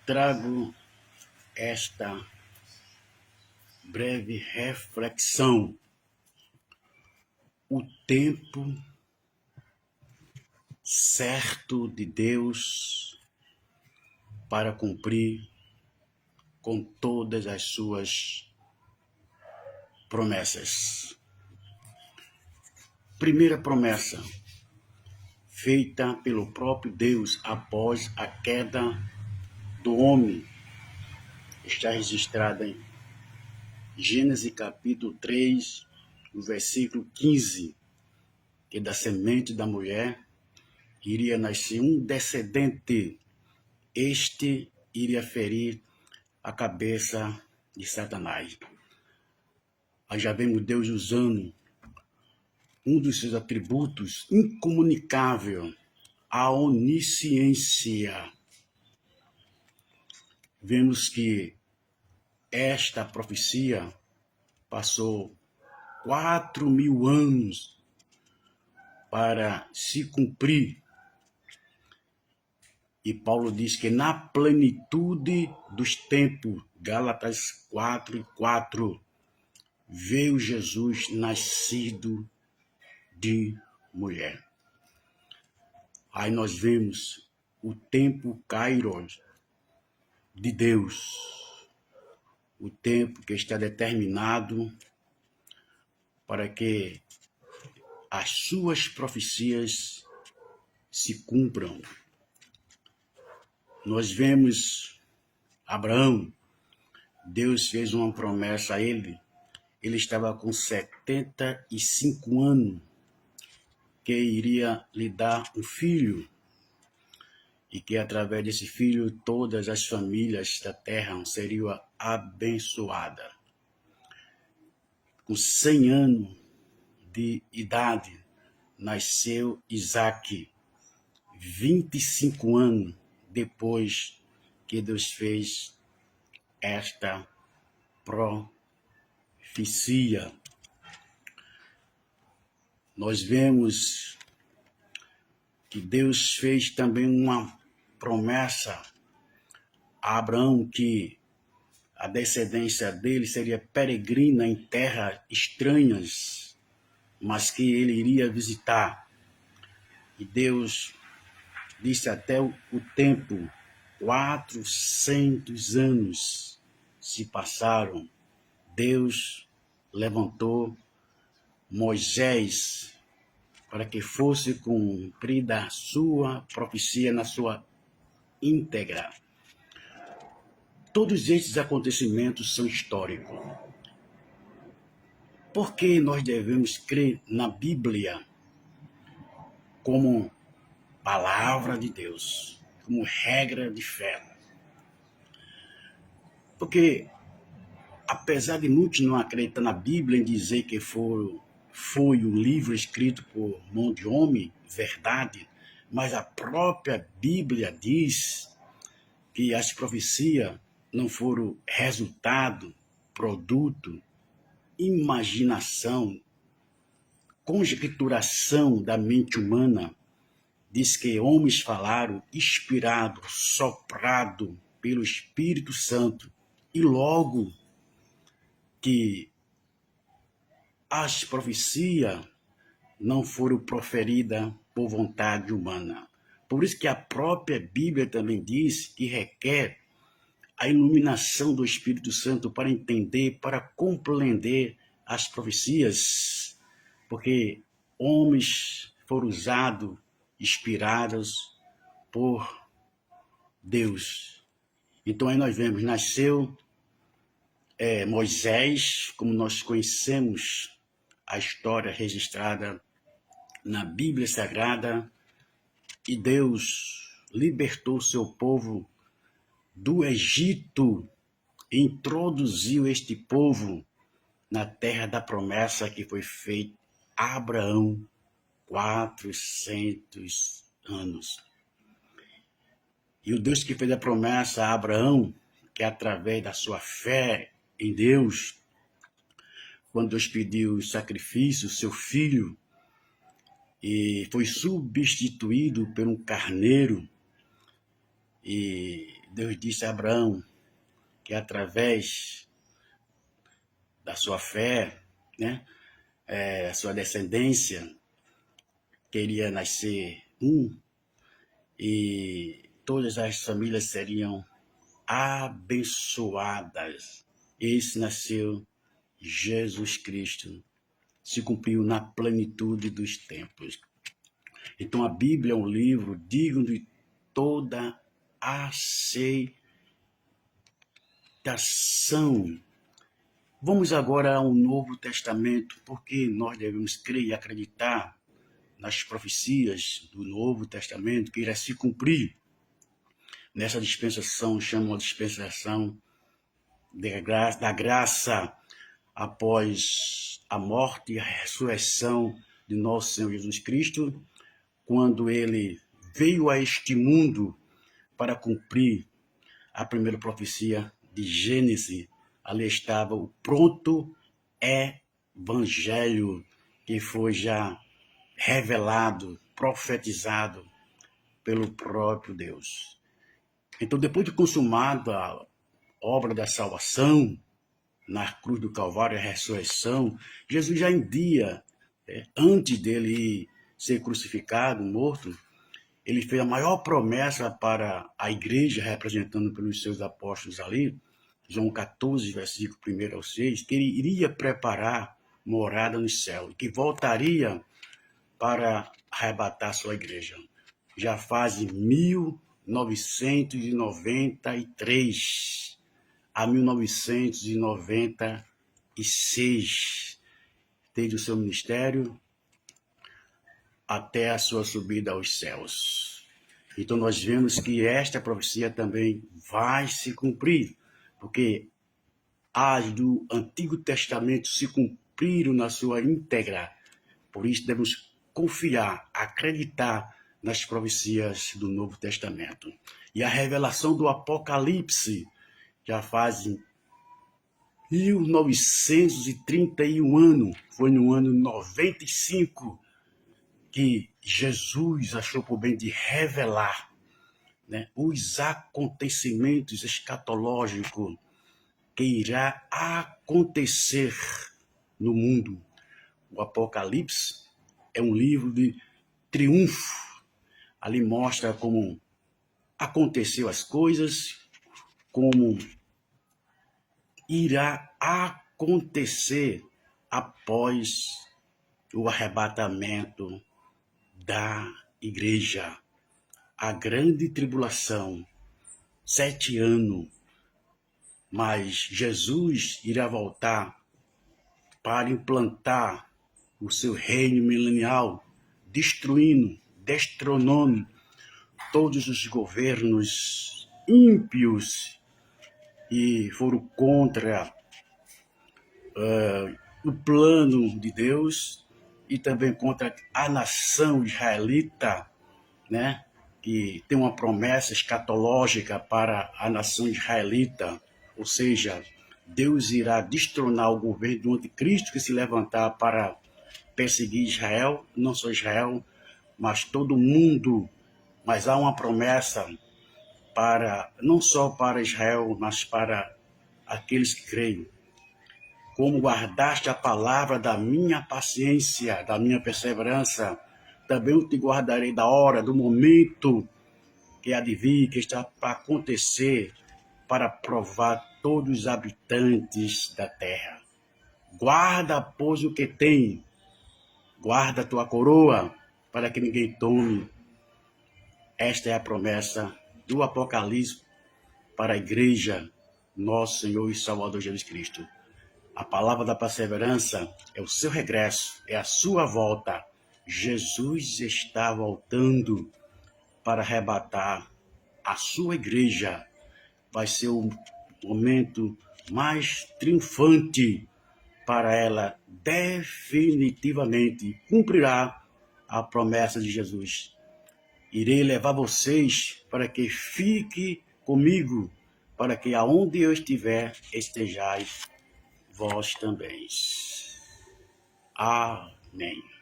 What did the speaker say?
trago esta breve reflexão. O tempo certo de Deus para cumprir com todas as suas promessas. Primeira promessa, feita pelo próprio Deus após a queda do homem, está registrada em Gênesis capítulo 3, no versículo 15, que da semente da mulher iria nascer um descendente, este iria ferir a cabeça de Satanás. Aí já vemos Deus usando um dos seus atributos incomunicável, a onisciência. Vemos que esta profecia passou 4.000 anos para se cumprir. E Paulo diz que na plenitude dos tempos, Gálatas 4:4, veio Jesus nascido de mulher. Aí nós vemos o tempo Kairos de Deus, o tempo que está determinado para que as suas profecias se cumpram. Nós vemos Abraão, Deus fez uma promessa a ele, ele estava com 75 anos, que iria lhe dar um filho, e que através desse filho todas as famílias da terra seriam abençoadas. Com 100 anos de idade, nasceu Isaque, 25 anos depois que Deus fez esta profecia. Nós vemos que Deus fez também uma promessa a Abraão, que a descendência dele seria peregrina em terras estranhas, mas que ele iria visitar. E Deus disse até o tempo, 400 anos se passaram. Deus levantou Moisés para que fosse cumprida a sua profecia na sua íntegra. Todos estes acontecimentos são históricos. Por que nós devemos crer na Bíblia como palavra de Deus, como regra de fé? Porque, apesar de muitos não acreditar na Bíblia em dizer que foi o livro escrito por mão de homem, verdade, mas a própria Bíblia diz que as profecias não foram resultado, produto, imaginação, conjecturação da mente humana. Diz que homens falaram inspirado, soprado pelo Espírito Santo, e logo que as profecias não foram proferidas por vontade humana. Por isso que a própria Bíblia também diz que requer a iluminação do Espírito Santo para entender, para compreender as profecias, porque homens foram usados, inspirados por Deus. Então aí nós vemos, nasceu Moisés, como nós conhecemos a história registrada na Bíblia Sagrada, e Deus libertou seu povo do Egito e introduziu este povo na terra da promessa que foi feita a Abraão 400 anos. E o Deus que fez a promessa a Abraão, que através da sua fé em Deus, quando Deus pediu o sacrifício, seu filho, e foi substituído por um carneiro, e Deus disse a Abraão que através da sua fé, né, a sua descendência, queria nascer e todas as famílias seriam abençoadas. Esse nasceu Jesus Cristo, se cumpriu na plenitude dos tempos. Então a Bíblia é um livro digno de toda aceitação. Vamos agora ao Novo Testamento, porque nós devemos crer e acreditar nas profecias do Novo Testamento que irá se cumprir nessa dispensação, chamam a dispensação da graça após a morte e a ressurreição de nosso Senhor Jesus Cristo, quando ele veio a este mundo para cumprir a primeira profecia de Gênesis. Ali estava o pronto evangelho que foi já revelado, profetizado pelo próprio Deus. Então, depois de consumada a obra da salvação na cruz do Calvário, a ressurreição, Jesus já em dia, antes dele ser crucificado, morto, ele fez a maior promessa para a igreja, representando pelos seus apóstolos ali, João 14, versículo 1 ao 6, que ele iria preparar morada no céu e que voltaria para arrebatar sua igreja. Já faz 1993 a 1996, desde o seu ministério até a sua subida aos céus. Então nós vemos que esta profecia também vai se cumprir, porque as do Antigo Testamento se cumpriram na sua íntegra. Por isso devemos confiar, acreditar nas profecias do Novo Testamento. E a revelação do Apocalipse já faz 1931 anos, foi no ano 95, que Jesus achou por bem de revelar, né, os acontecimentos escatológicos que irá acontecer no mundo. O Apocalipse é um livro de triunfo. Ali mostra como aconteceu as coisas, como irá acontecer após o arrebatamento da igreja. A grande tribulação, 7 anos, mas Jesus irá voltar para implantar o seu reino milenial, destruindo, destronando todos os governos ímpios que foram contra o plano de Deus e também contra a nação israelita, né, que tem uma promessa escatológica para a nação israelita, ou seja, Deus irá destronar o governo do anticristo que se levantar para perseguir Israel, não só Israel, mas todo mundo. Mas há uma promessa para não só para Israel, mas para aqueles que creem. Como guardaste a palavra da minha paciência, da minha perseverança, também eu te guardarei da hora, do momento que há de vir, que está para acontecer, para provar todos os habitantes da terra. Guarda, pois, o que tem, guarda a tua coroa, para que ninguém tome. Esta é a promessa do Apocalipse para a igreja, nosso Senhor e Salvador Jesus Cristo. A palavra da perseverança é o seu regresso, é a sua volta. Jesus está voltando para arrebatar a sua igreja. Vai ser o momento mais triunfante para ela. Definitivamente cumprirá a promessa de Jesus. Irei levar vocês para que fique comigo, para que aonde eu estiver, estejais vós também. Amém.